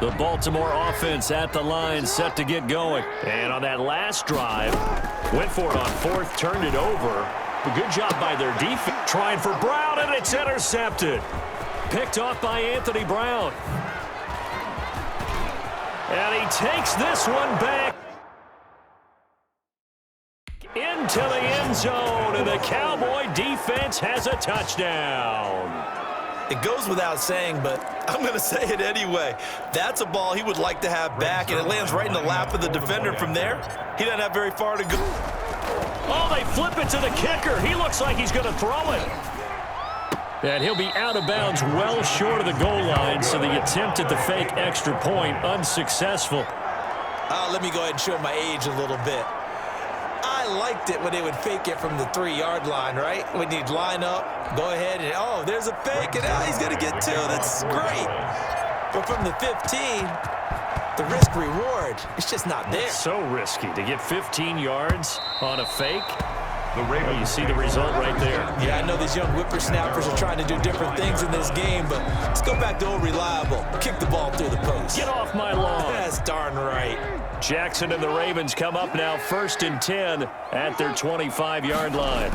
The Baltimore offense at the line, set to get going. And on that last drive, went for it on fourth, turned it over. A good job by their defense. Trying for Brown, and it's intercepted. Picked off by Anthony Brown. And he takes this one back into the end zone, and the Cowboy defense has a touchdown. It goes without saying, but I'm going to say it anyway. That's a ball he would like to have back, and it lands right in the lap of the defender from there. He doesn't have very far to go. Oh, they flip it to the kicker. He looks like he's going to throw it. And he'll be out of bounds well short of the goal line, so the attempt at the fake extra point unsuccessful. Let me go ahead and show my age a little bit. I liked it when they would fake it from the 3-yard line, right? When you'd line up, go ahead and, oh, there's a fake, and he's going to get 2. That's great. But from the 15, the risk-reward, it's just not there. It's so risky to get 15 yards on a fake. Well, you see the result right there. Yeah, I know these young whippersnappers are trying to do different things in this game, but let's go back to old reliable. Kick the ball through the post. Get off my lawn. That's darn right. Jackson and the Ravens come up now 1st and 10 at their 25-yard line.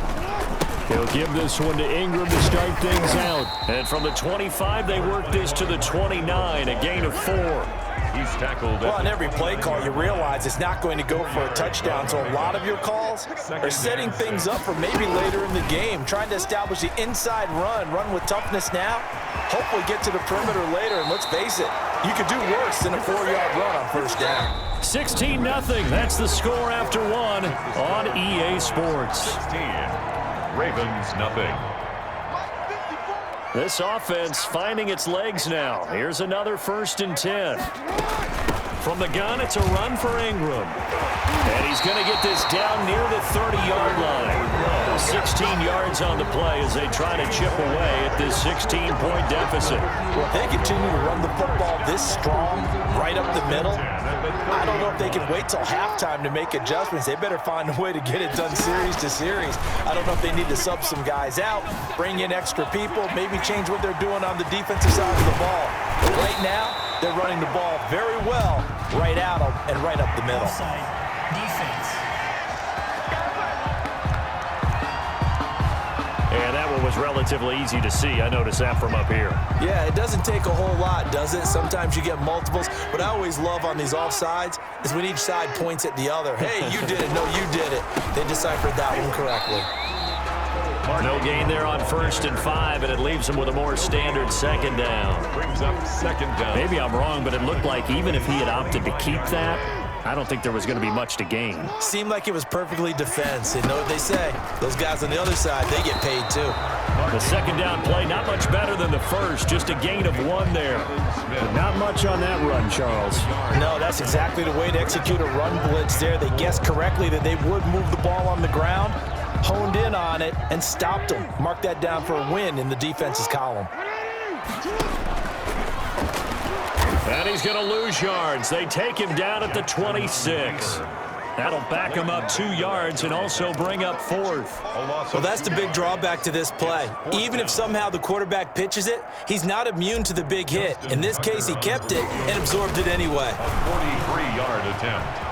He'll give this one to Ingram to start things out. And from the 25, they work this to the 29, a gain of 4. He's tackled. Well, on every play call, you realize it's not going to go for a touchdown. So a lot of your calls are setting things up for maybe later in the game, trying to establish the inside run with toughness now. Hopefully get to the perimeter later, and let's face it, you could do worse than a 4-yard run on first down. 16-0. That's the score after 1 on EA Sports. 16. Ravens nothing. This offense finding its legs now. Here's another 1st and 10. From the gun, it's a run for Ingram. And he's going to get this down near the 30-yard line. 16 yards on the play as they try to chip away at this 16-point deficit. Well, if they continue to run the football this strong, right up the middle, I don't know if they can wait till halftime to make adjustments. They better find a way to get it done series to series. I don't know if they need to sub some guys out, bring in extra people, maybe change what they're doing on the defensive side of the ball. But right now, they're running the ball very well right at them and right up the middle. Defense. And that one was relatively easy to see. I noticed that from up here. Yeah, it doesn't take a whole lot, does it? Sometimes you get multiples. What I always love on these offsides is when each side points at the other. Hey, you did it. No, you did it. They deciphered that one correctly. No gain there on 1st and 5, and it leaves them with a more standard 2nd down. Brings up 2nd down. Maybe I'm wrong, but it looked like even if he had opted to keep that, I don't think there was going to be much to gain. Seemed like it was perfectly defense. And know what they say? Those guys on the other side, they get paid too. The 2nd down play, not much better than the first, just a gain of 1 there. But not much on that run, Charles. No, that's exactly the way to execute a run blitz there. They guessed correctly that they would move the ball on the ground, honed in on it, and stopped them. Mark that down for a win in the defense's column. And he's going to lose yards. They take him down at the 26. That'll back him up 2 yards and also bring up 4th. Well, that's the big drawback to this play. Even if somehow the quarterback pitches it, he's not immune to the big hit. In this case, he kept it and absorbed it anyway. A 43-yard attempt.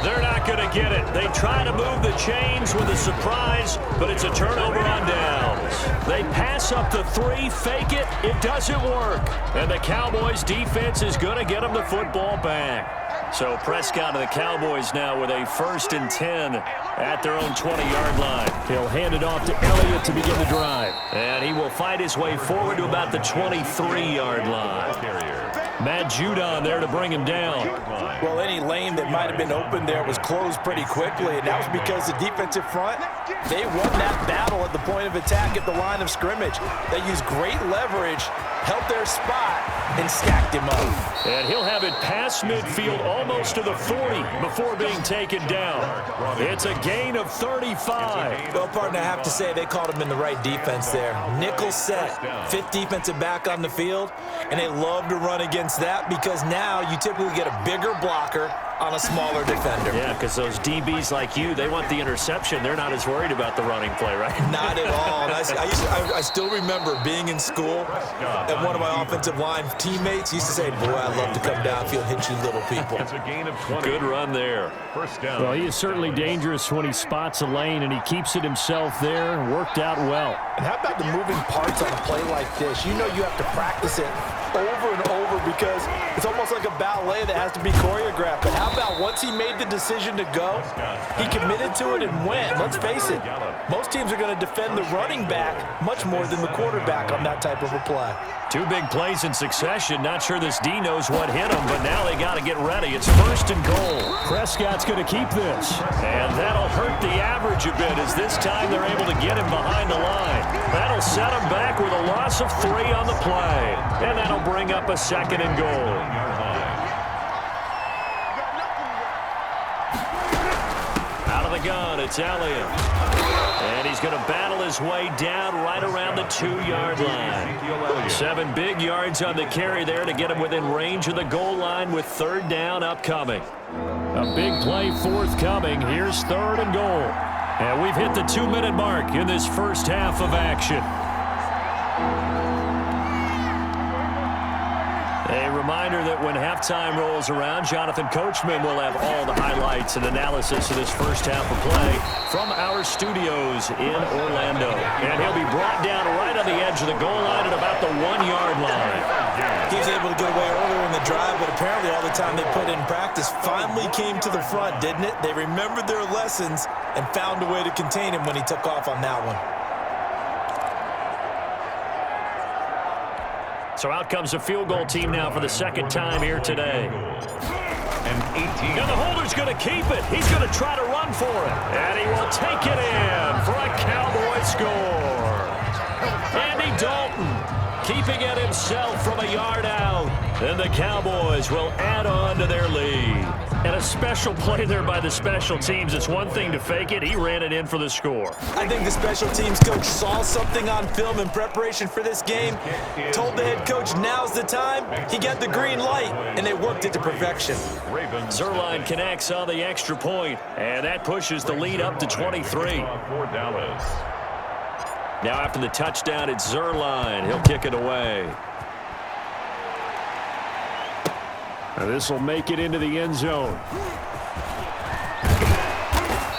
They're not going to get it. They try to move the chains with a surprise, but it's a turnover on downs. They pass up the 3, fake it. It doesn't work. And the Cowboys defense is going to get them the football back. So Prescott and the Cowboys now with a 1st and 10 at their own 20-yard line. He'll hand it off to Elliott to begin the drive. And he will fight his way forward to about the 23-yard line. Matt Judon there to bring him down. Well, any lane that might have been open there was closed pretty quickly, and that was because the defensive front, they won that battle at the point of attack at the line of scrimmage. They used great leverage, held their spot, and stacked him up. And he'll have it past midfield almost to the 40 before being taken down. It's a gain of 35. Well, partner, I have to say they called him in the right defense there. Nickel set, 5th defensive back on the field, and they love to run against that because now you typically get a bigger blocker on a smaller defender. Yeah, because those DBs like you, they want the interception. They're not as worried about the running play, right? Not at all. And I still remember being in school, and one of my offensive line teammates used to say, boy, I'd love to come downfield and hit you little people. It's a gain of 20. Good run there. First down. Well, he is certainly dangerous when he spots a lane, and he keeps it himself there. Worked out well. And how about the moving parts on a play like this? You know you have to practice it over and over because it's almost like a ballet that has to be choreographed. But how about once he made the decision to go, he committed to it and went. Let's face it, most teams are going to defend the running back much more than the quarterback on that type of a play. Two big plays in succession. Not sure this D knows what hit him, but now they got to get ready. It's first and goal. Prescott's going to keep this. And that'll hurt the average a bit as this time they're able to get him behind the line. That'll set him back with a loss of 3 on the play. And that'll bring up a second and goal. Out of the gun, it's Elliott. And he's going to battle his way down right around the 2-yard line. 7 big yards on the carry there to get him within range of the goal line with third down upcoming. A big play forthcoming. Here's third and goal. And we've hit the 2-minute mark in this first half of action. A reminder that when halftime rolls around, Jonathan Coachman will have all the highlights and analysis of this first half of play from our studios in Orlando. And he'll be brought down right on the edge of the goal line at about the 1-yard line. He was able to get away earlier in the drive, but apparently all the time they put in practice finally came to the front, didn't it? They remembered their lessons and found a way to contain him when he took off on that one. So out comes the field goal team now for the second time here today. And 18. Now the holder's going to keep it. He's going to try to run for it. And he will take it in for a Cowboy score. Andy Dalton keeping it himself from a yard out. And the Cowboys will add on to their lead. And a special play there by the special teams. It's one thing to fake it. He ran it in for the score. I think the special teams coach saw something on film in preparation for this game, told the head coach now's the time. He got the green light, and they worked it to perfection. Zerline connects on the extra point, and that pushes the lead up to 23. For Dallas. Now after the touchdown, it's Zerline. He'll kick it away. This will make it into the end zone.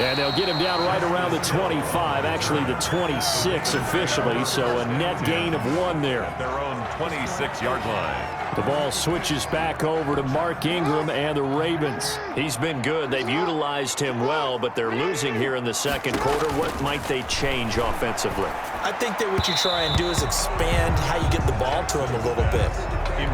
And they'll get him down right around the 25, actually the 26 officially, so a net gain of 1 there. At their own 26-yard line. The ball switches back over to Mark Ingram and the Ravens. He's been good. They've utilized him well, but they're losing here in the second quarter. What might they change offensively? I think that what you try and do is expand how you get the ball to him a little bit.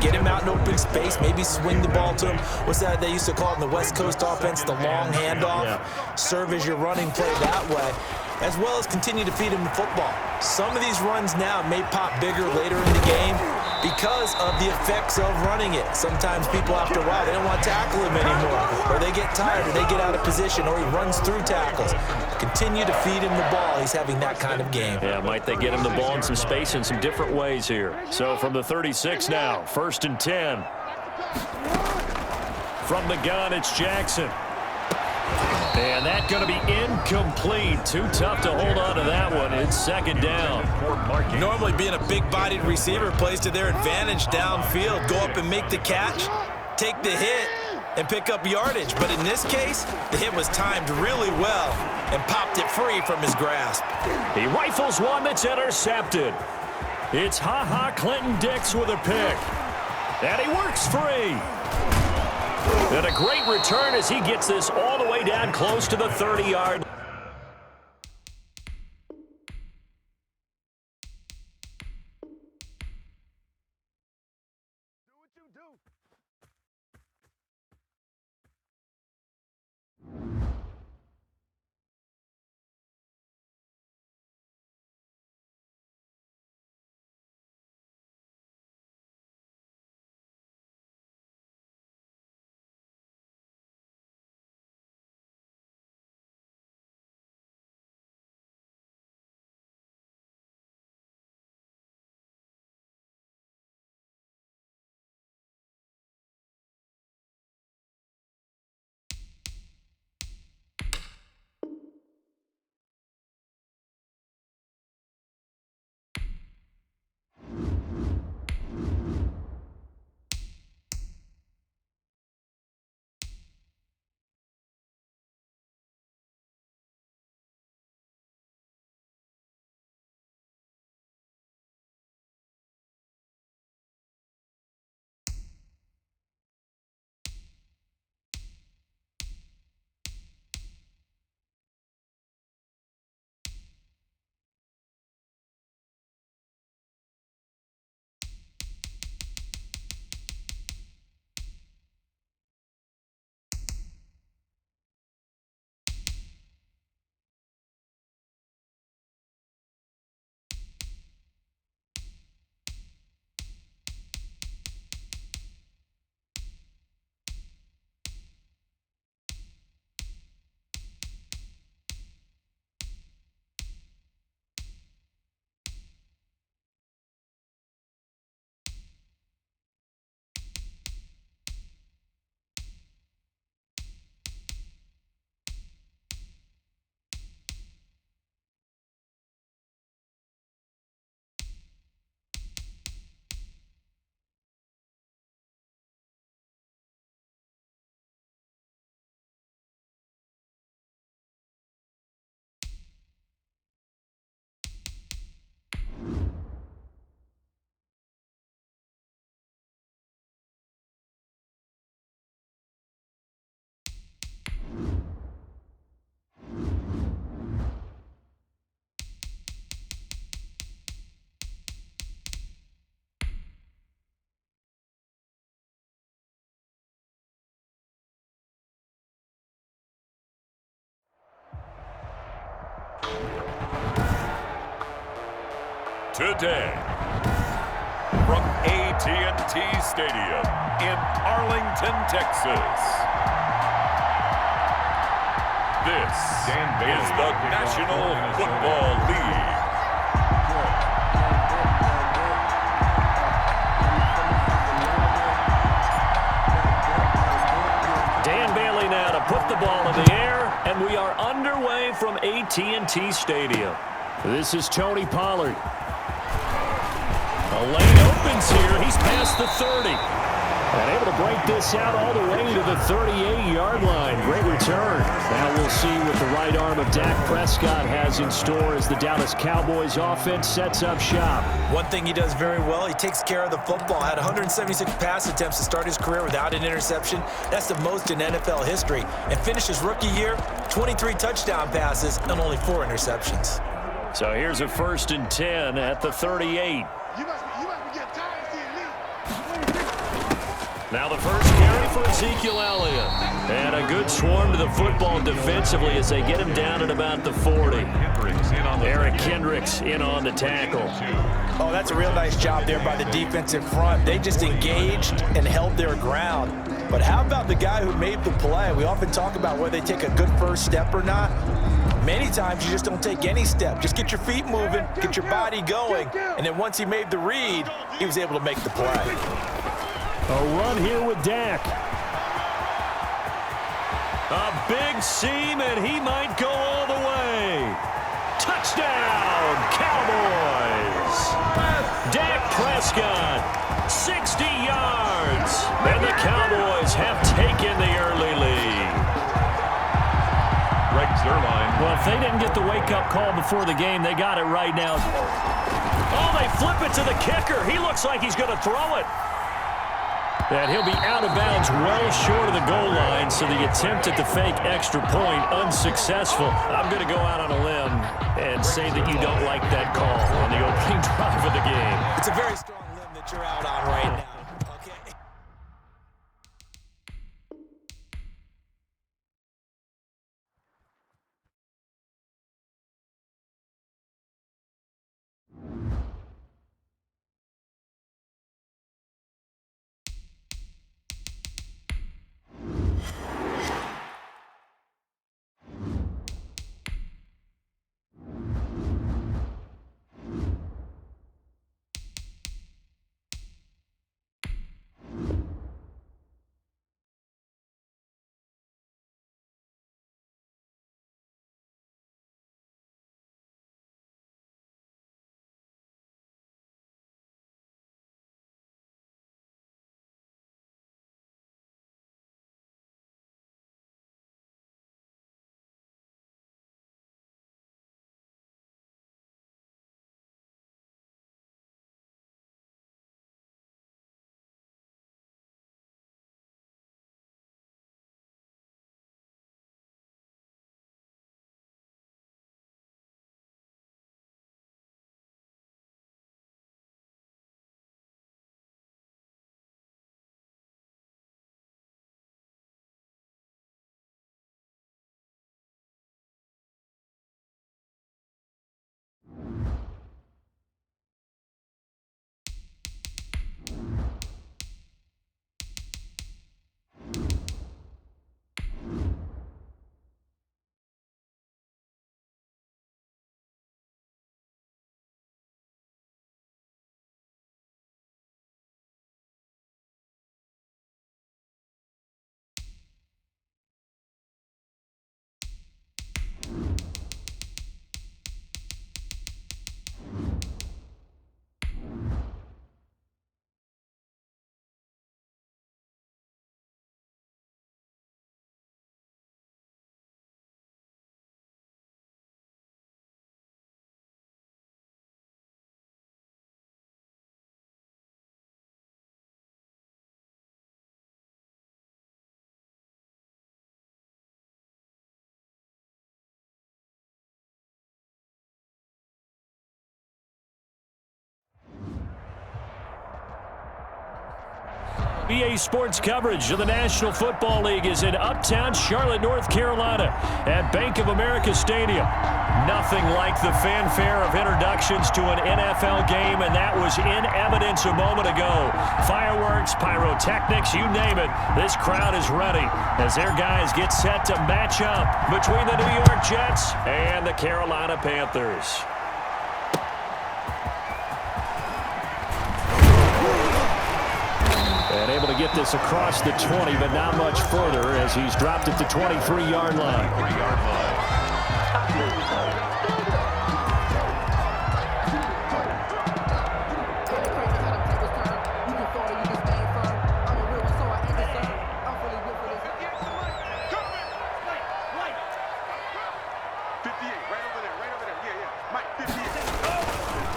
Get him out in open space, maybe swing the ball to him. What's that they used to call it in the West Coast offense, the long handoff? Yeah. Serve as your running play that way, as well as continue to feed him the football. Some of these runs now may pop bigger later in the game because of the effects of running it. Sometimes people, after a while, they don't want to tackle him anymore, or they get tired, or they get out of position, or he runs through tackles. Continue to feed him the ball. He's having that kind of game. Yeah, might they get him the ball in some space in some different ways here. So from the 36 now, first and 10. From the gun, it's Jackson. And that's going to be incomplete. Too tough to hold on to that one. It's second down. Normally being a big-bodied receiver plays to their advantage downfield. Go up and make the catch, take the hit, and pick up yardage. But in this case, the hit was timed really well and popped it free from his grasp. He rifles one that's intercepted. It's Ha-Ha Clinton-Dix with a pick. And he works free. And a great return as he gets this all the way down close to the 30-yard line. today. From AT&T Stadium in Arlington, Texas. This is the National Football League. Dan Bailey now to put the ball in the air, and we are underway from AT&T Stadium. This is Tony Pollard. A lane opens here. He's past the 30. And able to break this out all the way to the 38-yard line. Great return. Now we'll see what the right arm of Dak Prescott has in store as the Dallas Cowboys offense sets up shop. One thing he does very well, he takes care of the football. Had 176 pass attempts to start his career without an interception. That's the most in NFL history. And finished his rookie year, 23 touchdown passes and only 4 interceptions. So here's a 1st and 10 at the 38. Now the first carry for Ezekiel Elliott. And a good swarm to the football defensively as they get him down at about the 40. Eric Kendricks in on the tackle. Oh, that's a real nice job there by the defensive front. They just engaged and held their ground. But how about the guy who made the play? We often talk about whether they take a good first step or not. Many times you just don't take any step. Just get your feet moving, get your body going, and then once he made the read, he was able to make the play. A run here with Dak. A big seam, and he might go all the way. Touchdown, Cowboys! Dak Prescott, 60 yards. And the Cowboys have taken the early lead. Greg Zuerlein. Well, if they didn't get the wake-up call before the game, they got it right now. Oh, they flip it to the kicker. He looks like he's going to throw it. And he'll be out of bounds well short of the goal line, so the attempt at the fake extra point unsuccessful. I'm going to go out on a limb and say that you don't like that call on the opening drive of the game. It's a very strong limb that you're out on right now. EA Sports coverage of the National Football League is in uptown Charlotte, North Carolina at Bank of America Stadium. Nothing like the fanfare of introductions to an NFL game, and that was in evidence a moment ago. Fireworks, pyrotechnics, you name it. This crowd is ready as their guys get set to match up between the New York Jets and the Carolina Panthers. And able to get this across the 20, but not much further as he's dropped at the 23-yard line.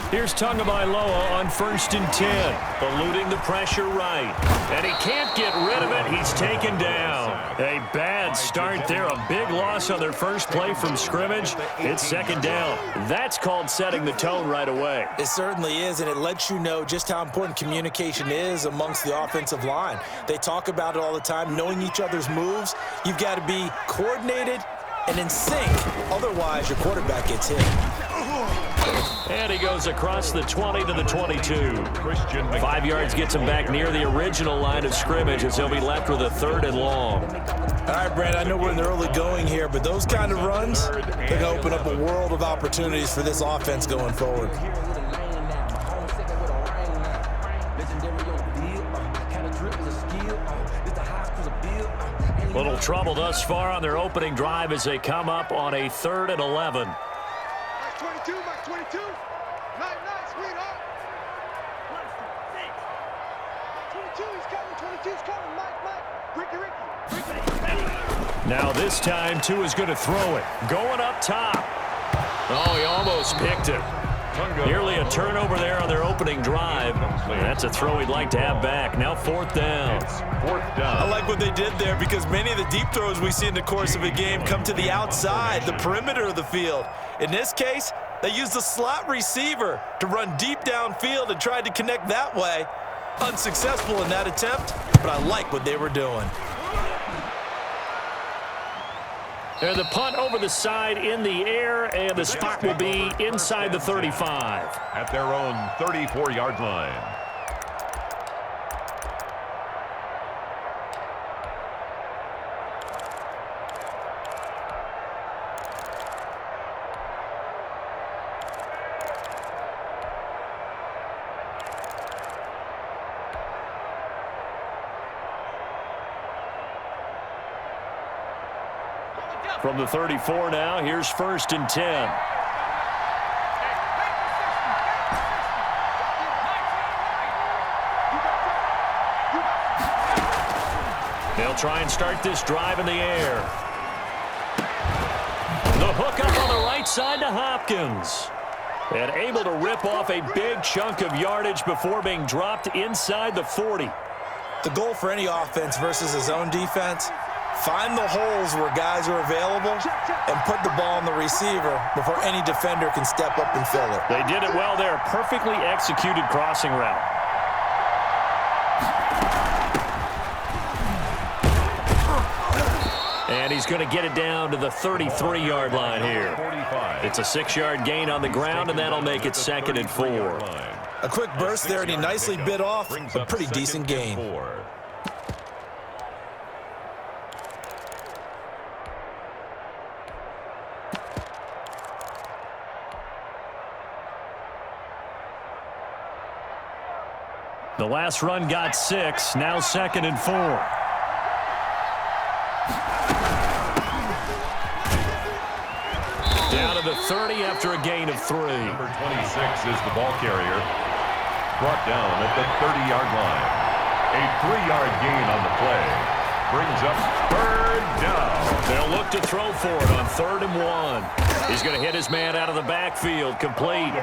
Here's Tagovailoa on 1st and 10, eluding the pressure right. And he can't get rid of it. He's taken down. A bad start there. A big loss on their first play from scrimmage. It's 2nd down. That's called setting the tone right away. It certainly is, and it lets you know just how important communication is amongst the offensive line. They talk about it all the time, knowing each other's moves. You've got to be coordinated and in sync. Otherwise, your quarterback gets hit. And he goes across the 20 to the 22. 5 yards gets him back near the original line of scrimmage as he'll be left with a 3rd and long. All right, Brad, I know we're in the early going here, but those kind of runs, they're going to open up a world of opportunities for this offense going forward. Little trouble thus far on their opening drive as they come up on a 3rd and 11. 22, Mike 22. Nice, sweetheart. 22, he's coming. 22's coming. Mike. Ricky. Now this time, Tua is going to throw it. Going up top. Oh, he almost picked it. Nearly a turnover there on their opening drive. That's a throw he'd like to have back. Now 4th down. I like what they did there because many of the deep throws we see in the course of a game come to the outside, the perimeter of the field. In this case, they used the slot receiver to run deep downfield and tried to connect that way. Unsuccessful in that attempt, but I like what they were doing. And the punt over the side in the air, and the spot will be inside the 35. At their own 34-yard line. From the 34 now, here's 1st and 10. They'll try and start this drive in the air. The hook up on the right side to Hopkins. And able to rip off a big chunk of yardage before being dropped inside the 40. The goal for any offense versus his own defense, find the holes where guys are available and put the ball on the receiver before any defender can step up and fill it. They did it well there. Perfectly executed crossing route. And he's going to get it down to the 33-yard line here. It's a 6-yard gain on the ground, and that'll make it 2nd and 4. A quick burst there, and he nicely bit off a pretty decent gain. The last run got 6, now 2nd and 4. Down to the 30 after a gain of 3. Number 26 is the ball carrier. Brought down at the 30-yard line. A 3-yard gain on the play. Brings up 3rd down. They'll look to throw for it on 3rd and 1. He's going to hit his man out of the backfield, complete.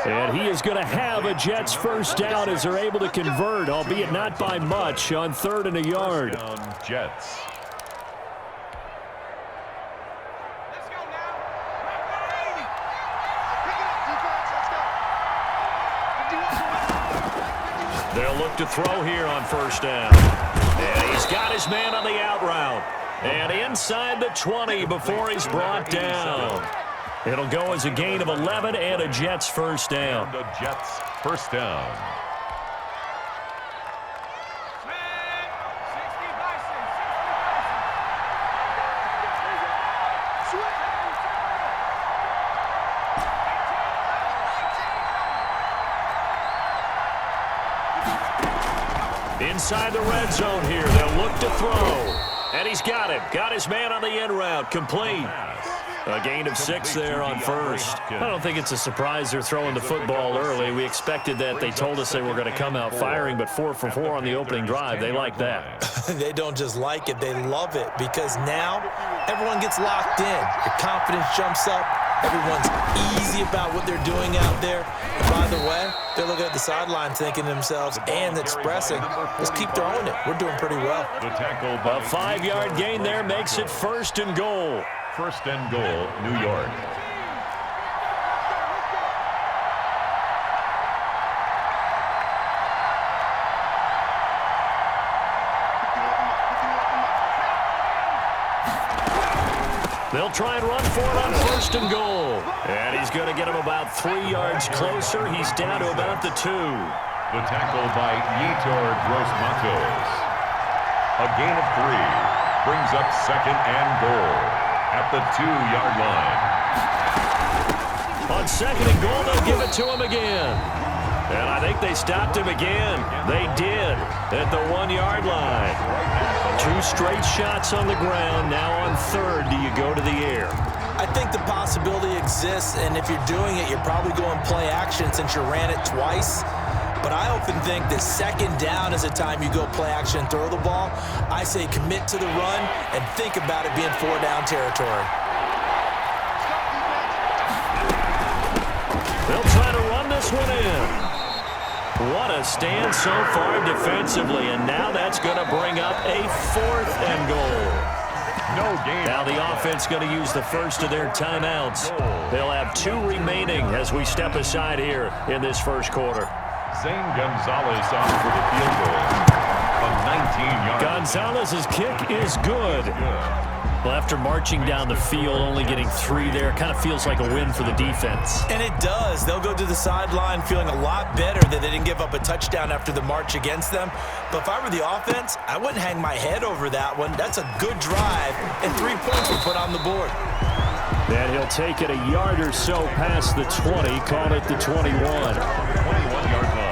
And he is going to have a Jets 1st down as they're able to convert, albeit not by much, on 3rd and a yard. Jets. They'll look to throw here on first down. And he's got his man on the out route. And inside the 20 before he's brought down. It'll go as a gain of 11 and a Jets first down. The Jets first down. Inside the red zone here. They'll look to throw. And he's got it. Got his man on the in route. Complete. A gain of 6 there on first. I don't think it's a surprise they're throwing the football early. We expected that. They told us they were going to come out firing, but 4 for 4 on the opening drive. They like that. They don't just like it. They love it because now everyone gets locked in. Your confidence jumps up. Everyone's easy about what they're doing out there. And by the way, they're looking at the sideline thinking to themselves and expressing, let's keep throwing it. We're doing pretty well. A 5-yard gain there makes it first and goal. First and goal, New York. They'll try and run for it on first and goal. And he's going to get him about 3 yards closer. He's down to about the 2. The tackle by Yetur Gross-Matos. A gain of 3 brings up second and goal at the 2-yard line. On second and goal, they'll give it to him again. And I think they stopped him again. They did at the 1-yard line. 2 straight shots on the ground. Now on third, do you go to the air? I think the possibility exists, and if you're doing it, you're probably going play action since you ran it twice. But I often think that second down is a time you go play action and throw the ball. I say commit to the run and think about it being 4-down territory. They'll try to run this one in. What a stand so far defensively, and now that's going to bring up a 4th and goal. No gain. Now the offense going to use the first of their timeouts. They'll have 2 remaining as we step aside here in this first quarter. Zane Gonzalez on for the field goal. A 19-yard. Gonzalez's kick is good. Well, after marching down the field, only getting 3 there, kind of feels like a win for the defense. And it does. They'll go to the sideline feeling a lot better that they didn't give up a touchdown after the march against them. But if I were the offense, I wouldn't hang my head over that one. That's a good drive, and 3 points were put on the board. And he'll take it a yard or so past the 20, call it the 21. 21-yard line.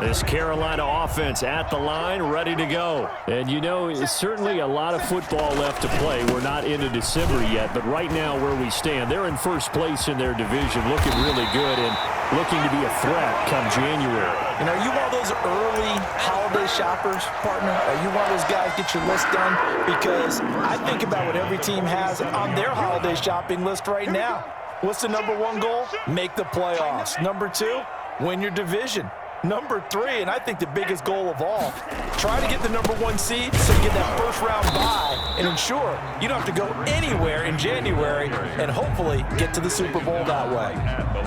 This Carolina offense at the line, ready to go. And you know, it's certainly a lot of football left to play. We're not into December yet, but right now where we stand, they're in first place in their division, looking really good and looking to be a threat come January. And are you one of those early holiday shoppers, partner? Are you one of those guys get your list done? Because I think about what every team has on their holiday shopping list right now. What's the number 1 goal? Make the playoffs. Number 2, win your division. Number 3, and I think the biggest goal of all, try to get the number 1 seed so you get that first-round bye and ensure you don't have to go anywhere in January and hopefully get to the Super Bowl that way.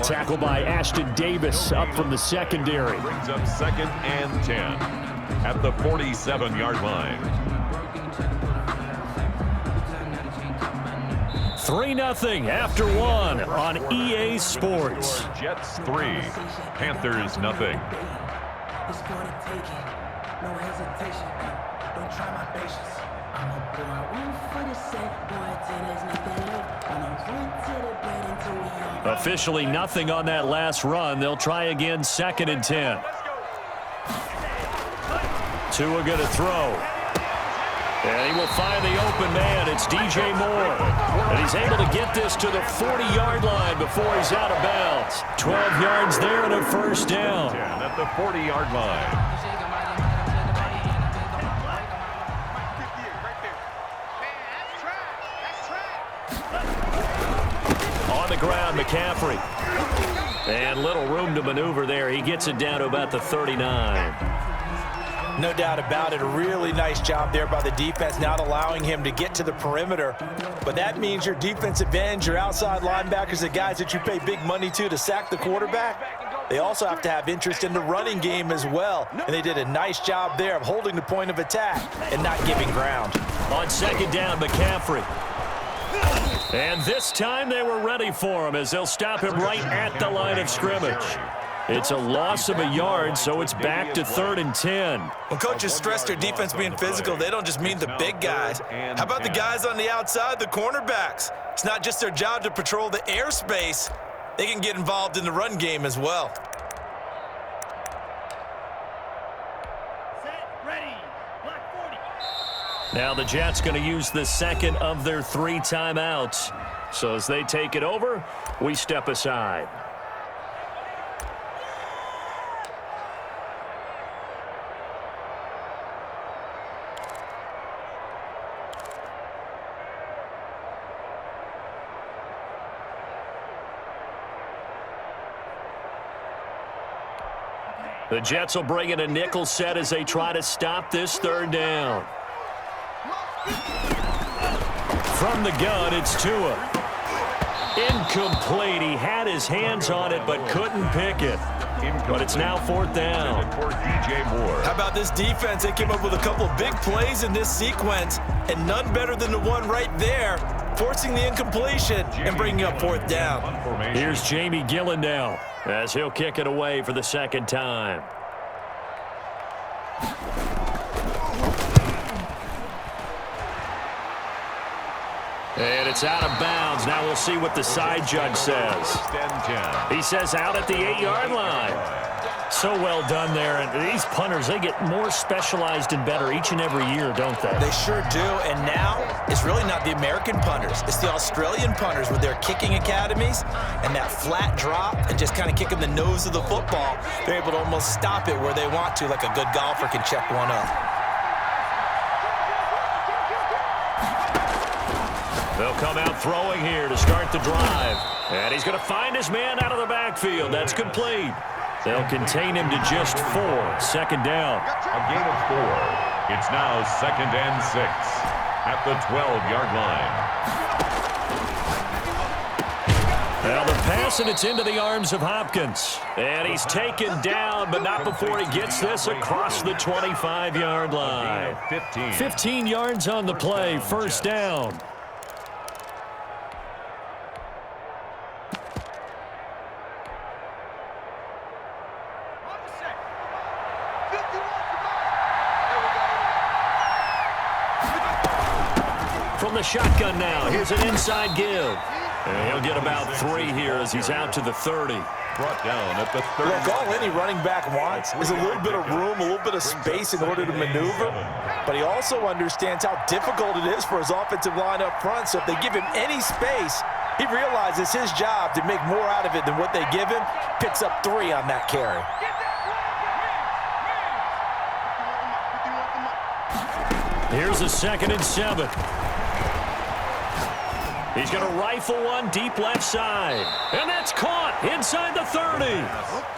Tackle by Ashton Davis up from the secondary. Brings up second and 10 at the 47-yard line. 3-0 after 1 on EA Sports. Jets 3, Panthers nothing. It's for the taking, no hesitation. Don't try my patience. I'm a boy, one for the set, boy, till there's nothing left. I'm a run to the bed until we all. Officially nothing on that last run. They'll try again, 2nd and 10. Tua going to throw. And he will find the open man. It's DJ Moore. And he's able to get this to the 40-yard line before he's out of bounds. 12 yards there and a first down. 10 at the 40-yard line. On the ground, McCaffrey. And little room to maneuver there. He gets it down to about the 39. No doubt about it. A really nice job there by the defense, not allowing him to get to the perimeter. But that means your defensive ends, your outside linebackers, the guys that you pay big money to sack the quarterback, They also have to have interest in the running game as well. And they did a nice job there of holding the point of attack and not giving ground. On second down, McCaffrey. And this time they were ready for him as they'll stop him right at the line of scrimmage. It's a loss of a yard, so it's back to 3rd and 10. When coaches stress their defense being physical, they don't just mean the big guys. How about the guys on the outside, the cornerbacks? It's not just their job to patrol the airspace. They can get involved in the run game as well. Set, ready, block 40. Now the Jets going to use the second of their 3 timeouts. So as they take it over, we step aside. The Jets will bring in a nickel set as they try to stop this 3rd down. From the gun, it's Tua. Incomplete. He had his hands on it but couldn't pick it. But it's now 4th down. How about this defense? They came up with a couple of big plays in this sequence, and none better than the one right there, forcing the incompletion and bringing up 4th down. Here's Jamie Gillen now as he'll kick it away for the 2nd time. And it's out of bounds. Now we'll see what the side judge says. He says out at the 8-yard line. So well done there. And these punters, they get more specialized and better each and every year, don't they? They sure do. And now it's really not the American punters. It's the Australian punters with their kicking academies and that flat drop and just kind of kicking the nose of the football. They're able to almost stop it where they want to, like a good golfer can check one up. They'll come out throwing here to start the drive. And he's going to find his man out of the backfield. That's complete. They'll contain him to just 4. 2nd down. A gain of 4. It's now 2nd and 6 at the 12-yard line. Now the pass, and it's into the arms of Hopkins. And he's taken down, but not before he gets this across the 25-yard line. 15 yards on the play. 1st down. From the shotgun now, here's an inside give. And he'll get about 3 here as he's out to the 30. Brought down at the 30. Look, all any running back wants is a little bit of room, a little bit of space in order to maneuver. But he also understands how difficult it is for his offensive line up front. So if they give him any space, he realizes his job to make more out of it than what they give him. Picks up 3 on that carry. Here's a 2nd and 7. He's going to rifle one deep left side. And that's caught inside the 30.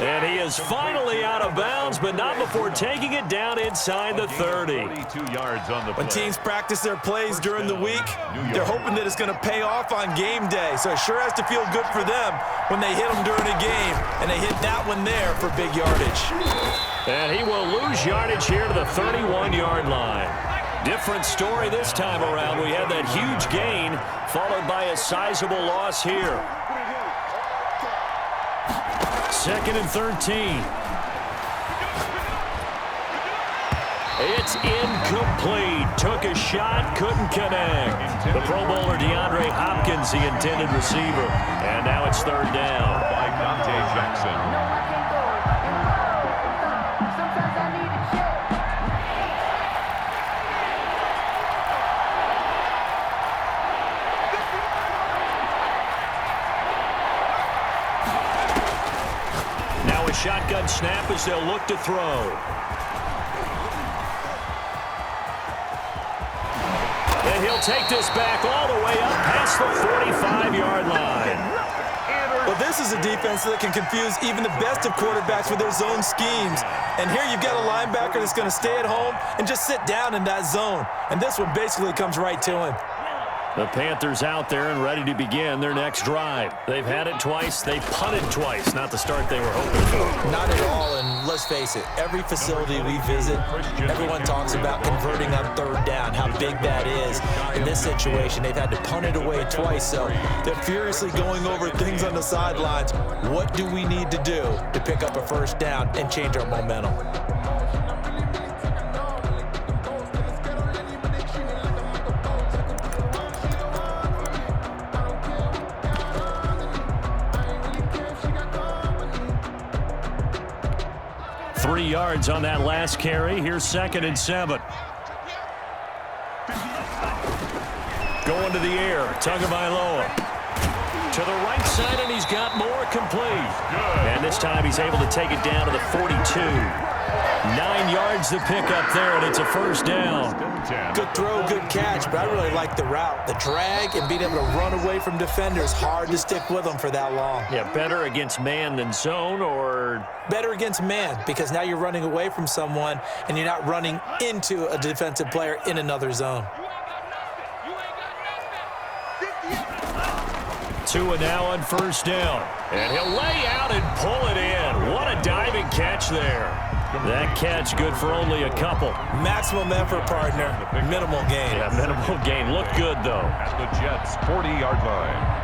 And he is finally out of bounds, but not before taking it down inside the 30. 42 yards on the play. When teams practice their plays during the week, they're hoping that it's going to pay off on game day. So it sure has to feel good for them when they hit them during a game. And they hit that one there for big yardage. And he will lose yardage here to the 31-yard line. Different story this time around. We had that huge gain followed by a sizable loss here. 2nd and 13. It's incomplete. Took a shot, couldn't connect. The Pro Bowler DeAndre Hopkins, the intended receiver. And now it's 3rd down. By Dante Jackson. Shotgun snap as they'll look to throw. And he'll take this back all the way up past the 45-yard line. Well, this is a defense that can confuse even the best of quarterbacks with their zone schemes. And here you've got a linebacker that's going to stay at home and just sit down in that zone. And this one basically comes right to him. The Panthers out there and ready to begin their next drive. They've had it twice. They punted twice. Not the start they were hoping for. Not at all, and let's face it, every facility we visit, everyone talks about converting on third down, how big that is. In this situation, they've had to punt it away twice, so they're furiously going over things on the sidelines. What do we need to do to pick up a first down and change our momentum? Yards on that last carry. Here's 2nd and 7. Going to the air. Tagovailoa to the right side, and he's got more complete. And this time he's able to take it down to the 42. 9 yards to pick up there, and it's a first down. Good throw, good catch, but I really like the route. The drag and being able to run away from defenders, hard to stick with them for that long. Yeah, better against man than zone, or? Better against man, because now you're running away from someone and you're not running into a defensive player in another zone. Tua now on first down. And he'll lay out and pull it in. What a diving catch there. That catch good for only a couple. Maximum effort, partner. Minimal gain. Yeah, minimal gain. Looked good, though. At the Jets' 40-yard line.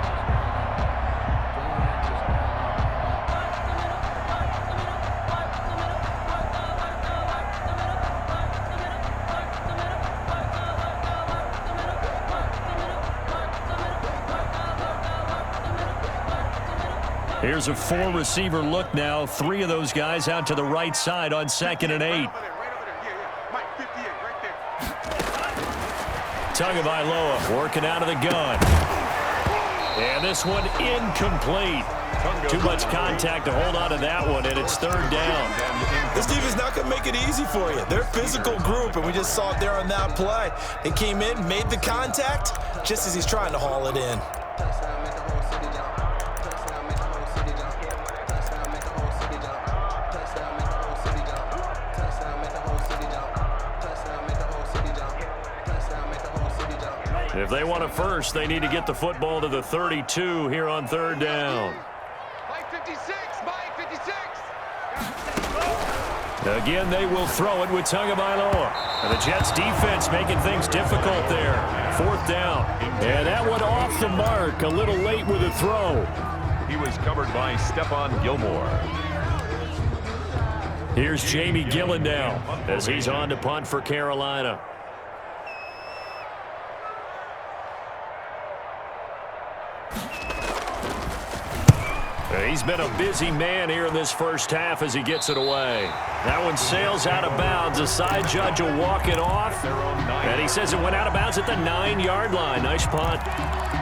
Here's a 4-receiver look now. 3 of those guys out to the right side on 2nd and 8. Tagovailoa working out of the gun. And this one incomplete. Too much contact to hold on to that one, and it's 3rd down. This defense is not going to make it easy for you. They're a physical group, and we just saw it there on that play. They came in, made the contact, just as he's trying to haul it in. If they want a first, they need to get the football to the 32 here on 3rd down. Again, they will throw it with Tagovailoa. And the Jets defense making things difficult there. 4th down. And that one off the mark. A little late with the throw. He was covered by Stephon Gilmore. Here's Jamie Gillen now as he's on to punt for Carolina. He's been a busy man here in this first half as he gets it away. That one sails out of bounds. The side judge will walk it off. And he says it went out of bounds at the 9-yard line. Nice punt.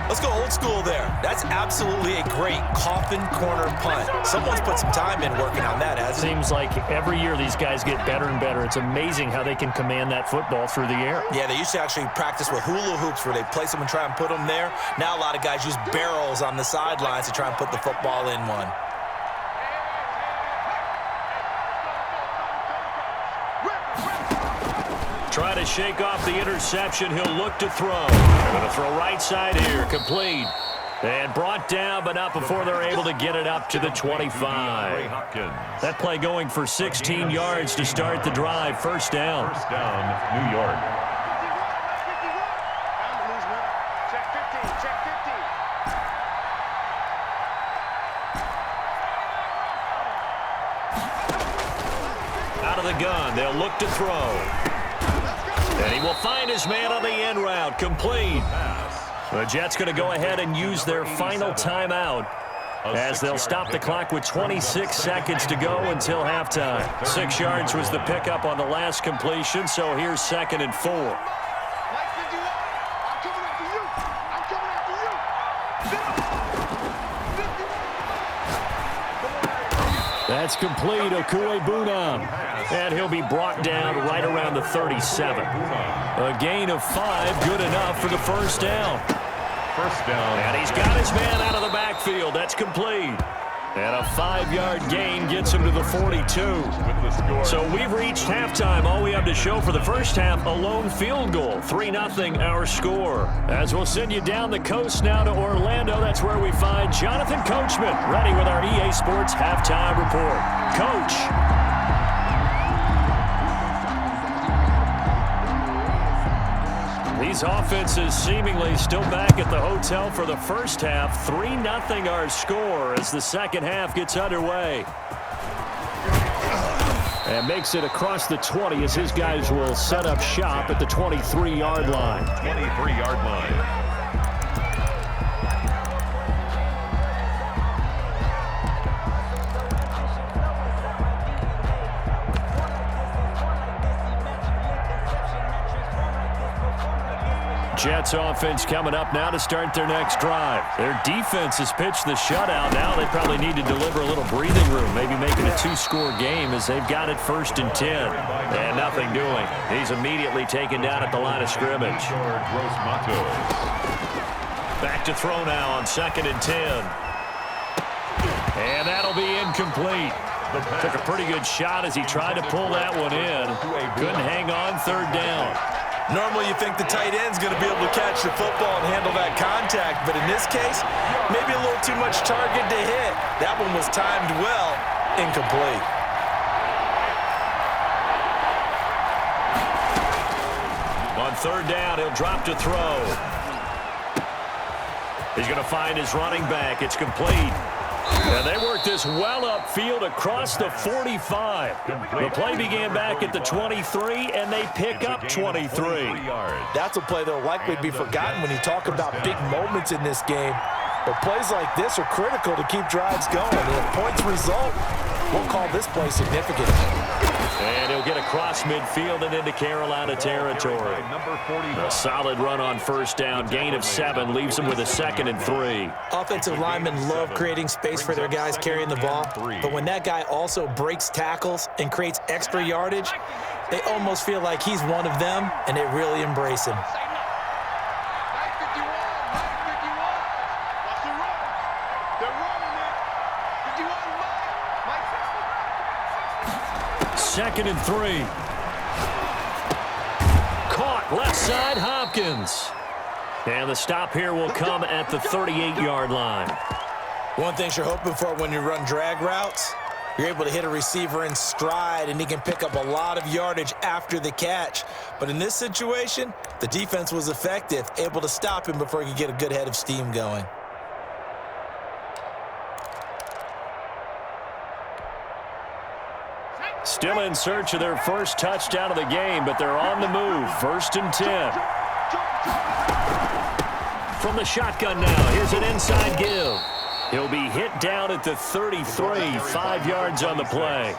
Let's go old school there. That's absolutely a great coffin corner punt. Someone's put some time in working on that, hasn't he? Seems like every year these guys get better and better. It's amazing how they can command that football through the air. Yeah, they used to actually practice with hula hoops where they place them and try and put them there. Now a lot of guys use barrels on the sidelines to try and put the football in one. Try to shake off the interception. He'll look to throw. They're going to throw right side here. Complete. And brought down, but not before they're able to get it up to the 25. That play going for 16 yards to start the drive. First down. First down, New York. Out of the gun. They'll look to throw. And he will find his man on the end route. Complete. The Jets going to go ahead and use their final timeout as they'll stop the clock with 26 seconds to go until halftime. 6 yards was the pickup on the last completion, so here's 2nd and 4. That's complete. Okuwebunam. And he'll be brought down right around the 37. A gain of 5, good enough for the first down. First down. And he's got his man out of the backfield. That's complete. And a 5-yard gain gets him to the 42. So we've reached halftime. All we have to show for the first half, a lone field goal. 3-0 our score. As we'll send you down the coast now to Orlando, that's where we find Jonathan Coachman, ready with our EA Sports halftime report. Coach. These offenses seemingly still back at the hotel for the first half. 3-0 our score as the second half gets underway. And makes it across the 20 as his guys will set up shop at the 23-yard line. 23-yard line. Jets offense coming up now to start their next drive. Their defense has pitched the shutout. Now they probably need to deliver a little breathing room, maybe make it a 2-score game as they've got it 1st and 10. And nothing doing. He's immediately taken down at the line of scrimmage. Back to throw now on 2nd and 10. And that'll be incomplete. Took a pretty good shot as he tried to pull that one in. Couldn't hang on 3rd down. Normally you think the tight end's going to be able to catch the football and handle that contact, but in this case, maybe a little too much target to hit. That one was timed well, incomplete. On 3rd down, he'll drop to throw. He's going to find his running back. It's complete. And they work this well upfield across the 45. The play began back at the 23, and they pick up 23. That's a play that will likely be forgotten when you talk about big moments in this game. But plays like this are critical to keep drives going. And if points result, we'll call this play significant. And he'll get across midfield and into Carolina territory. A solid run on 1st down. Gain of 7 leaves them with a 2nd and 3. Offensive linemen love creating space for their guys carrying the ball. But when that guy also breaks tackles and creates extra yardage, they almost feel like he's one of them, and they really embrace him. Second and 3. Caught left side, Hopkins. And the stop here will come at the 38-yard line. One thing you're hoping for when you run drag routes, you're able to hit a receiver in stride, and he can pick up a lot of yardage after the catch. But in this situation, the defense was effective, able to stop him before he could get a good head of steam going. Still in search of their first touchdown of the game, but they're on the move. 1st and 10. From the shotgun now, here's an inside give. He'll be hit down at the 33, 5 yards on the play.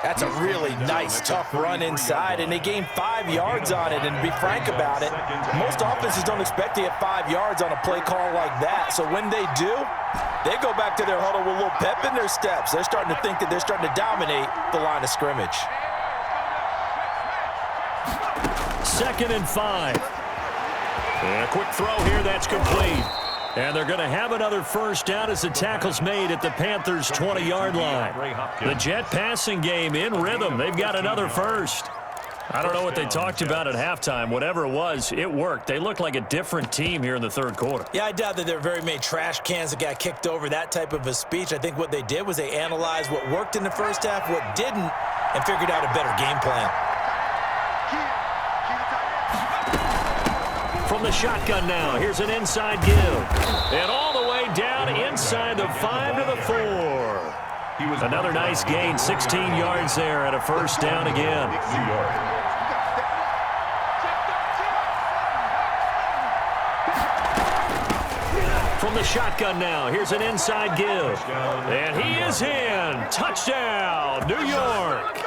That's a really nice, tough run inside, and they gained 5 yards on it. And to be frank about it, most offenses don't expect to get 5 yards on a play call like that. So when they do, they go back to their huddle with a little pep in their steps. They're starting to think that they're starting to dominate the line of scrimmage. 2nd and 5. And a quick throw here, that's complete. And they're going to have another 1st down as the tackle's made at the Panthers' 20-yard line. The Jet passing game in rhythm. They've got another 1st. I don't know what they talked about at halftime. Whatever it was, it worked. They look like a different team here in the 3rd quarter. Yeah, I doubt that there are very many trash cans that got kicked over, that type of a speech. I think what they did was they analyzed what worked in the first half, what didn't, and figured out a better game plan. From the shotgun now, here's an inside give. And all the way down inside the 5 to the 4. Another nice gain, 16 yards there, and a 1st down again. From the shotgun now, here's an inside give. And he is in. Touchdown, New York.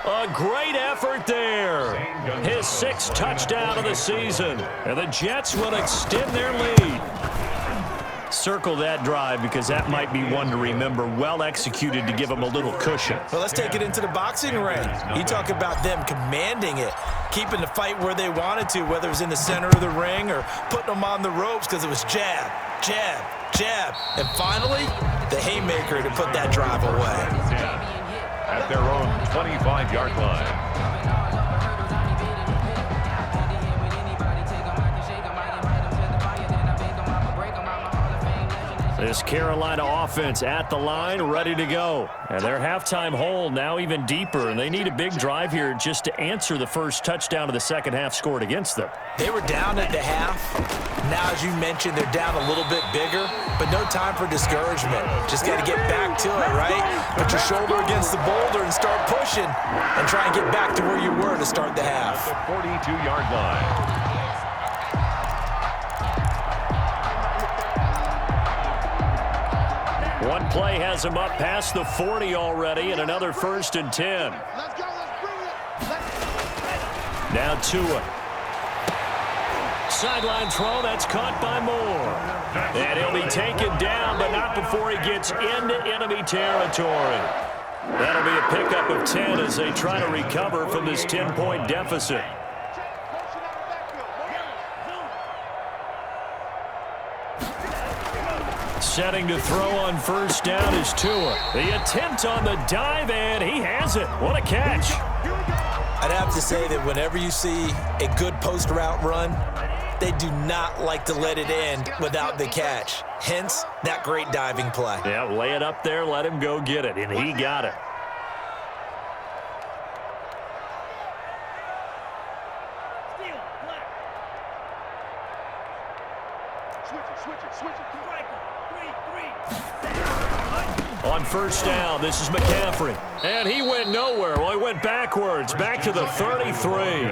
A great effort there. His 6th touchdown of the season. And the Jets will extend their lead. Circle that drive because that might be one to remember. Well executed to give them a little cushion. Well, let's take it into the boxing ring. You talk about them commanding it, keeping the fight where they wanted to, whether it was in the center of the ring or putting them on the ropes because it was jab, jab, jab. And finally, the haymaker to put that drive away. At their own 25-yard line. This Carolina offense at the line, ready to go. And their halftime hole now even deeper, and they need a big drive here just to answer the first touchdown of the second half scored against them. They were down at the half. Now, as you mentioned, they're down a little bit bigger, but no time for discouragement. Just got to get back to it, right? Put your shoulder against the boulder and start pushing and try and get back to where you were to start the half. The 42-yard line. One play has him up past the 40 already, and another 1st and 10. Now Tua. Sideline throw, that's caught by Moore. And he'll be taken down, but not before he gets into enemy territory. That'll be a pickup of 10 as they try to recover from this 10-point deficit. Setting to throw on 1st down is Tua. The attempt on the dive, and he has it. What a catch. I'd have to say that whenever you see a good post route run, they do not like to let it end without the catch. Hence, that great diving play. Yeah, lay it up there, let him go get it, and he got it. On 1st down, this is McCaffrey. And he went nowhere. Well, he went backwards, back to the 33.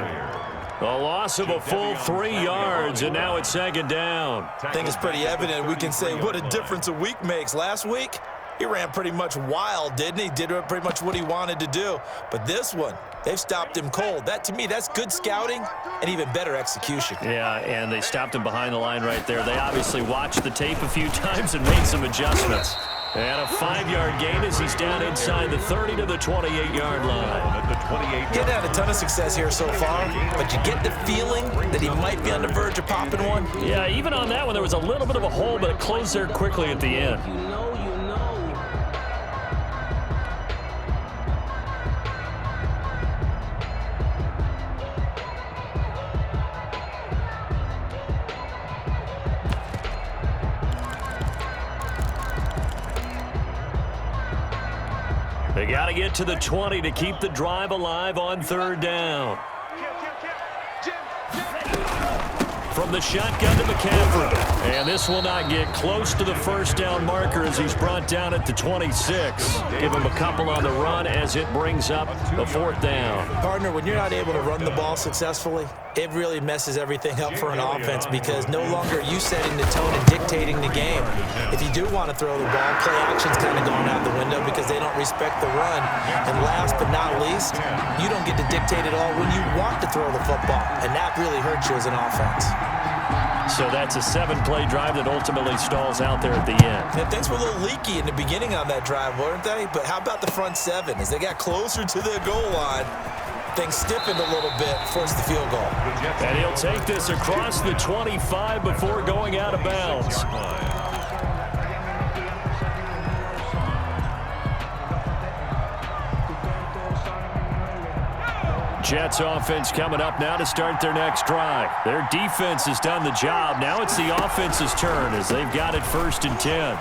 A loss of a full 3 yards, and now it's 2nd down. I think it's pretty evident. We can say what a difference a week makes. Last week, he ran pretty much wild, didn't he? Did pretty much what he wanted to do. But this one, they've stopped him cold. That, to me, that's good scouting and even better execution. Yeah, and they stopped him behind the line right there. They obviously watched the tape a few times and made some adjustments. And a 5-yard gain as he's down inside the 30 to the 28-yard line. At the 28. He's had a ton of success here so far, but you get the feeling that he might be on the verge of popping one. Yeah, even on that one, there was a little bit of a hole, but it closed there quickly at the end. They got to get to the 20 to keep the drive alive on 3rd down. From the shotgun to McCaffrey. And this will not get close to the 1st down marker as he's brought down at the 26. Give him a couple on the run as it brings up the 4th down. Partner, when you're not able to run the ball successfully, it really messes everything up for an offense because no longer are you setting the tone and dictating the game. If you do want to throw the ball, play action's kind of going out the window because they don't respect the run. And last but not least, you don't get to dictate it all when you want to throw the football. And that really hurts you as an offense. So that's a 7-play drive that ultimately stalls out there at the end. And things were a little leaky in the beginning on that drive, weren't they? But how about the front 7? As they got closer to their goal line, things stiffened a little bit, forced the field goal. And he'll take this across the 25 before going out of bounds. Jets offense coming up now to start their next drive. Their defense has done the job. Now it's the offense's turn as they've got it 1st and 10.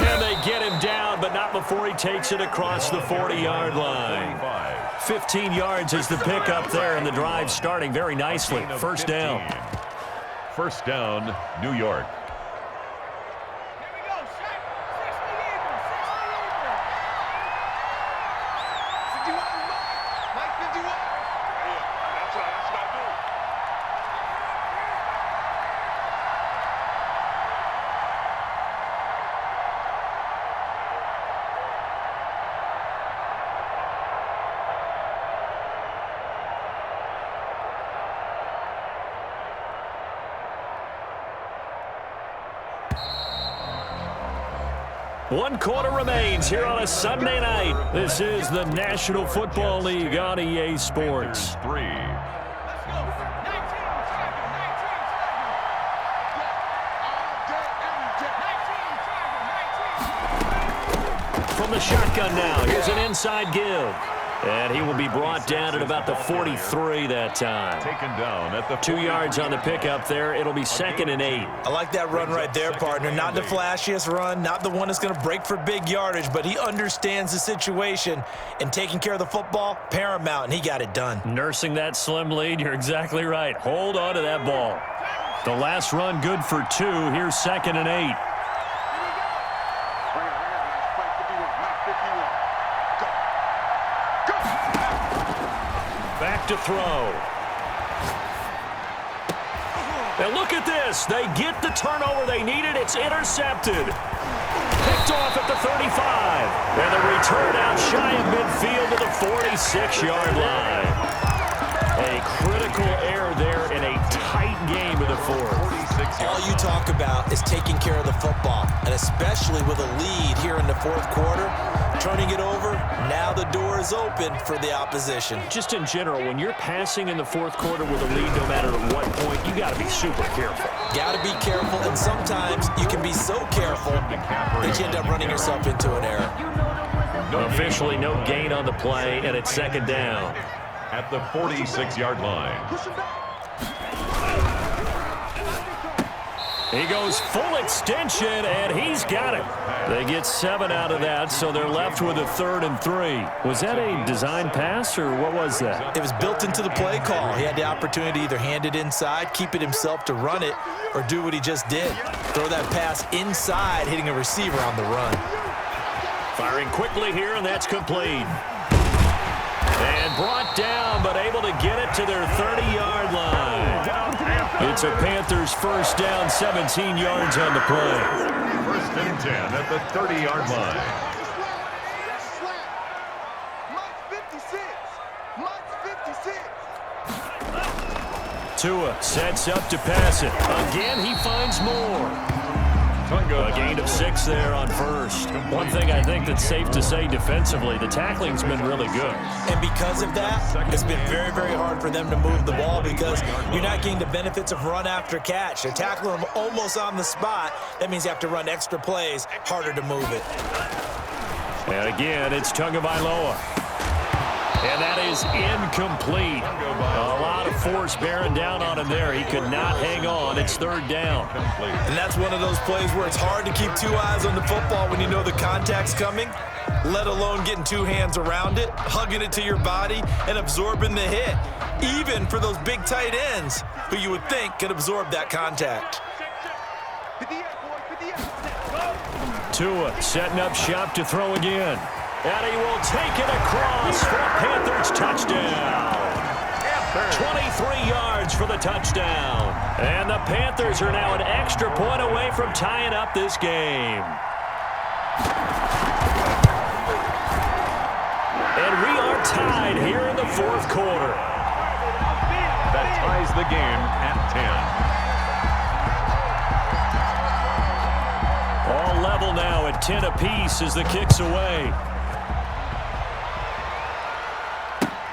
And they get him down, but not before he takes it across the 40-yard line. 15 yards is the pickup there, and the drive starting very nicely. 1st down. 1st down, New York. One quarter remains here on a Sunday night. This is the National Football League on EA Sports. 3. from the shotgun now. Here's an inside give. And he will be brought down at about the 43 that time. Taken down at the 2 yards on the pickup there. It'll be 2nd and 8. I like that run right there, partner. Not the flashiest run, not the one that's going to break for big yardage, but he understands the situation, and taking care of the football, paramount, and he got it done. Nursing that slim lead, you're exactly right. Hold on to that ball. The last run good for 2. Here's 2nd and 8. Back to throw. And look at this. They get the turnover they needed. It's intercepted. Picked off at the 35. And the return out shy of midfield to the 46-yard line. A critical error there in a tight game in the fourth. All you talk about is taking care of the football, and especially with a lead here in the fourth quarter, turning it over, now the door is open for the opposition. Just in general, when you're passing in the fourth quarter with a lead, no matter at what point, you got to be super careful. Got to be careful, and sometimes you can be so careful that you end up running yourself into an error. Officially no gain on the play, and it's 2nd down. At the 46-yard line. He goes full extension, and he's got it. They get 7 out of that, so they're left with a 3rd and 3. Was that a design pass, or what was that? It was built into the play call. He had the opportunity to either hand it inside, keep it himself to run it, or do what he just did. Throw that pass inside, hitting a receiver on the run. Firing quickly here, and that's complete. And brought down, but able to get it to their 30-yard line. It's a Panthers first down, 17 yards on the play. 1st and 10 at the 30-yard line. Tua sets up to pass it. Again, he finds more. A gain of 6 there on first. One thing I think that's safe to say defensively, the tackling's been really good. And because of that, it's been very, very hard for them to move the ball because you're not getting the benefits of run after catch. They're tackling them almost on the spot. That means you have to run extra plays, harder to move it. And again, it's Tagovailoa. And that is incomplete. A lot of force bearing down on him there. He could not hang on. It's 3rd down. And that's one of those plays where it's hard to keep 2 eyes on the football when you know the contact's coming, let alone getting 2 hands around it, hugging it to your body, and absorbing the hit, even for those big tight ends who you would think could absorb that contact. Tua setting up shop to throw again. And he will take it across for a Panthers touchdown. 23 yards for the touchdown. And the Panthers are now an extra point away from tying up this game. And we are tied here in the fourth quarter. That ties the game at 10. All level now at 10 apiece as the kick's away.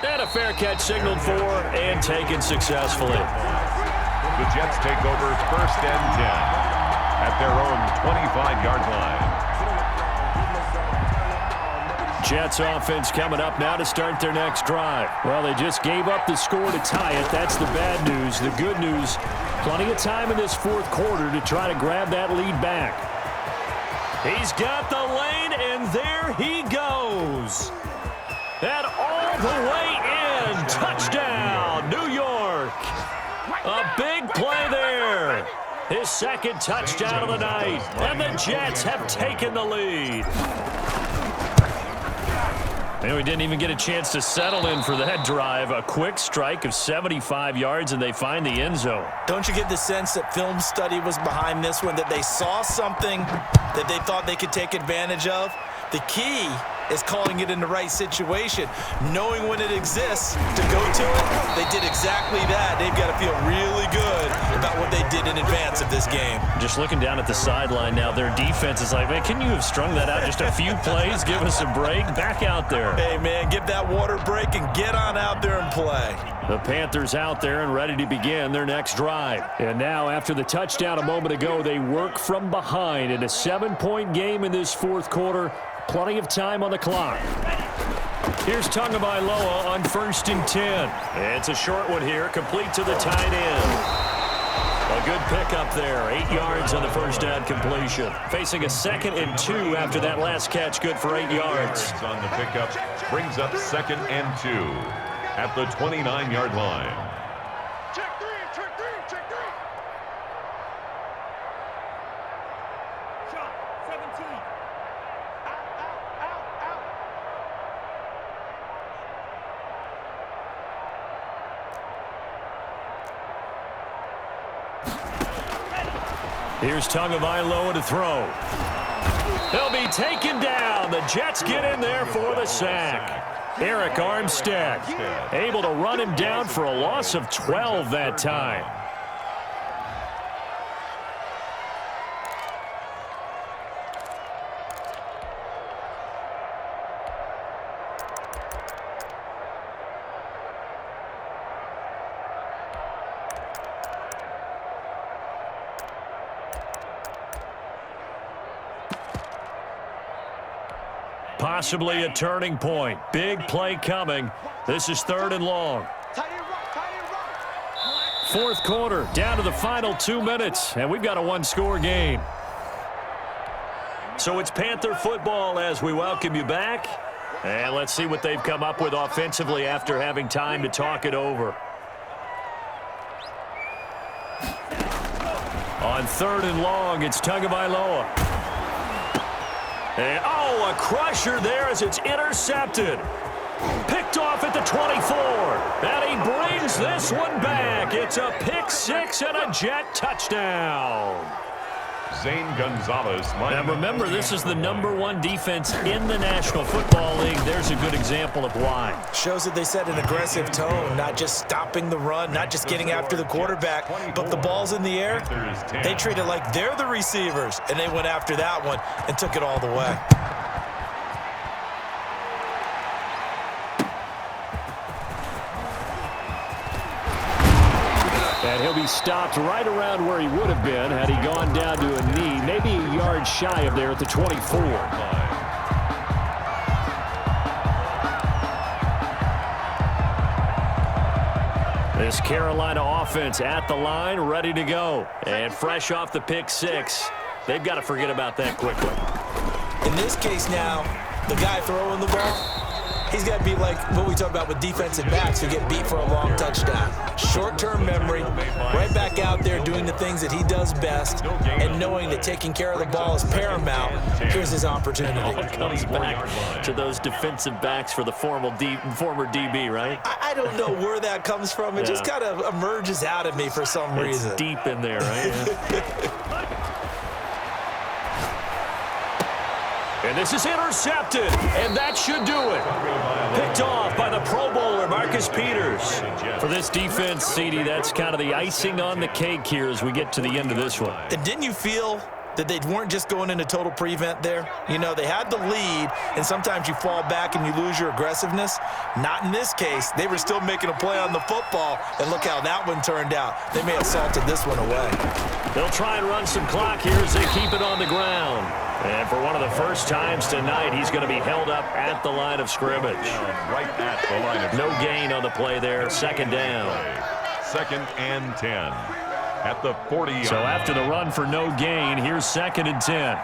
And a fair catch signaled for and taken successfully. The Jets take over 1st and 10 at their own 25-yard line. Jets offense coming up now to start their next drive. Well, they just gave up the score to tie it. That's the bad news. The good news, plenty of time in this fourth quarter to try to grab that lead back. He's got the lane, and there he goes. And all the way in. Touchdown, New York. A big play there. His 2nd touchdown of the night. And the Jets have taken the lead. And we didn't even get a chance to settle in for that drive. A quick strike of 75 yards, and they find the end zone. Don't you get the sense that film study was behind this one, that they saw something that they thought they could take advantage of? The key is calling it in the right situation, knowing when it exists to go to it. They did exactly that. They've got to feel really good about what they did in advance of this game. Just looking down at the sideline now, their defense is like, man, can you have strung that out just a few plays? Give us a break. Back out there. Hey, man, give that water break and get on out there and play. The Panthers out there and ready to begin their next drive. And now, after the touchdown a moment ago, they work from behind in a 7-point game in this fourth quarter. Plenty of time on the clock. Here's Tagovailoa on 1st and 10. It's a short one here, complete to the tight end. A good pickup there, 8 yards on the first down completion. Facing a 2nd and 2 after that last catch, good for 8 yards. On the pickup, brings up 2nd and 2 at the 29-yard line. Check three, check three, check three. Shot, 17. Out. Here's Tagovailoa to throw. He'll be taken down. The Jets get in there for the sack. Eric Armstead able to run him down for a loss of 12 that time. Possibly a turning point. Big play coming. This is 3rd and long. 4th quarter, down to the final 2 minutes, and we've got a one-score game. So it's Panther football as we welcome you back. And let's see what they've come up with offensively after having time to talk it over. On 3rd and long, it's Tagovailoa. And, a crusher there as it's intercepted. Picked off at the 24. And he brings this one back. It's a pick 6 and a Jet touchdown. Zane Gonzalez. Now remember, this is the #1 defense in the National Football League. There's a good example of why. Shows that they set an aggressive tone, not just stopping the run, not just getting after the quarterback, but the ball's in the air. They treat it like they're the receivers, and they went after that one and took it all the way. And he'll be stopped right around where he would have been had he gone down to a knee, maybe a yard shy of there at the 24. This Carolina offense at the line, ready to go. And fresh off the pick 6. They've got to forget about that quickly. In this case now, the guy throwing the ball, he's got to be like what we talk about with defensive backs who get beat for a long touchdown. Short-term memory, right back out there doing the things that he does best, and knowing that taking care of the ball is paramount. Here's his opportunity. It comes back to those defensive backs for the former DB, right? I don't know where that comes from. It just kind of emerges out of me for some reason. It's deep in there, right? And this is intercepted, and that should do it. Picked off by the Pro Bowler, Marcus Peters. For this defense, CD, that's kind of the icing on the cake here as we get to the end of this one. And didn't you feel that they weren't just going into total prevent there? You know, they had the lead, and sometimes you fall back and you lose your aggressiveness. Not in this case. They were still making a play on the football, and look how that one turned out. They may have salted this one away. They'll try and run some clock here as they keep it on the ground. And for one of the first times tonight, he's going to be held up at the line of scrimmage. Right at the line of no gain on the play there. 2nd down. 2nd and 10 at the 40. So after the run for no gain, here's 2nd and 10.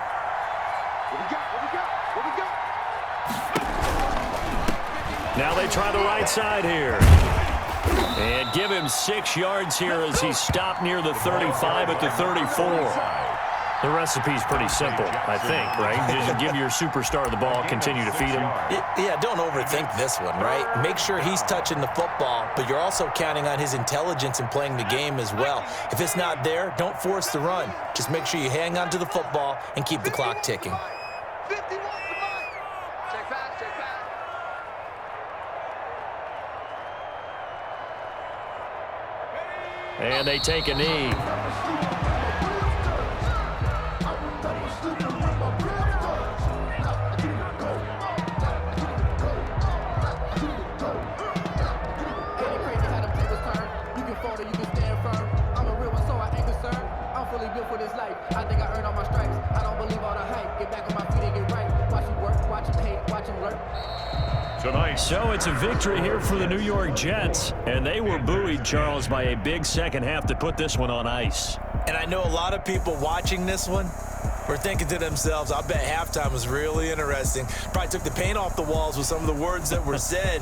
Now they try the right side here. And give him 6 yards here as he's stopped near the 35 at the 34. The recipe's pretty simple, I think, right? Just give your superstar the ball, continue to feed him. Yeah, don't overthink this one, right? Make sure he's touching the football, but you're also counting on his intelligence in playing the game as well. If it's not there, don't force the run. Just make sure you hang on to the football and keep the clock ticking. And they take a knee. For this life, I think I earned all my stripes. I don't believe all the hype. Get back on my feet and get right. Watch me work, Tonight. So it's a victory here for the New York Jets, and they were buoyed, Charles, by a big second half to put this one on ice. And I know a lot of people watching this one were thinking to themselves, I bet halftime was really interesting. Probably took the paint off the walls with some of the words that were said.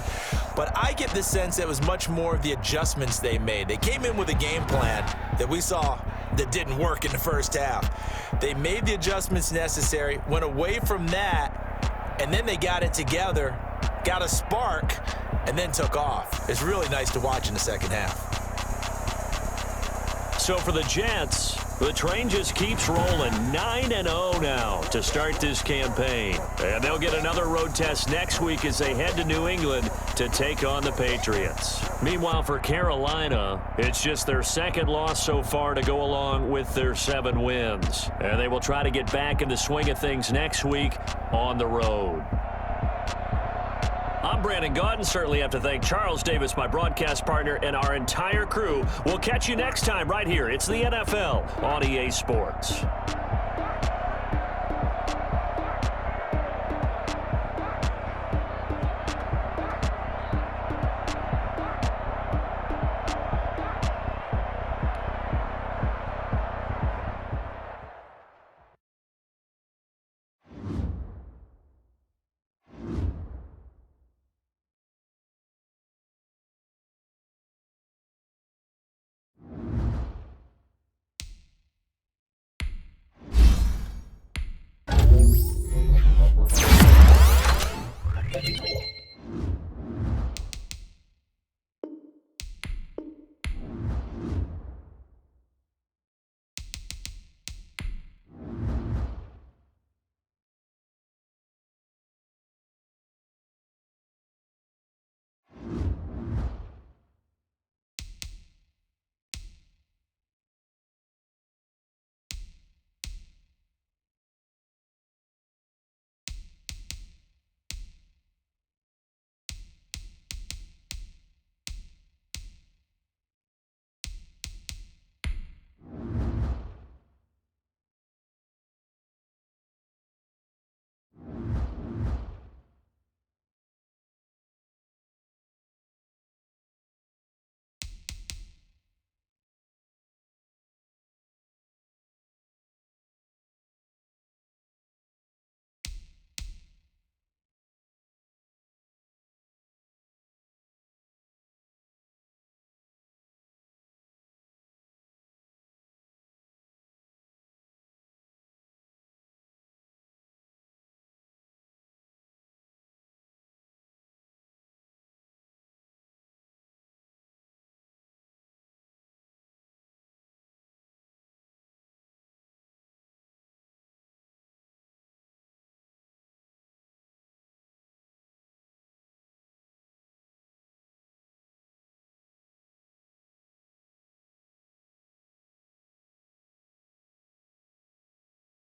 But I get the sense it was much more of the adjustments they made. They came in with a game plan that we saw that didn't work in the first half. They made the adjustments necessary, went away from that, and then they got it together, got a spark, and then took off. It's really nice to watch in the second half. So for the Jets, the train just keeps rolling 9-0 now to start this campaign. And they'll get another road test next week as they head to New England to take on the Patriots. Meanwhile, for Carolina, it's just their second loss so far to go along with their 7 wins. And they will try to get back in the swing of things next week on the road. I'm Brandon Gaudin. Certainly have to thank Charles Davis, my broadcast partner, and our entire crew. We'll catch you next time right here. It's the NFL on EA Sports.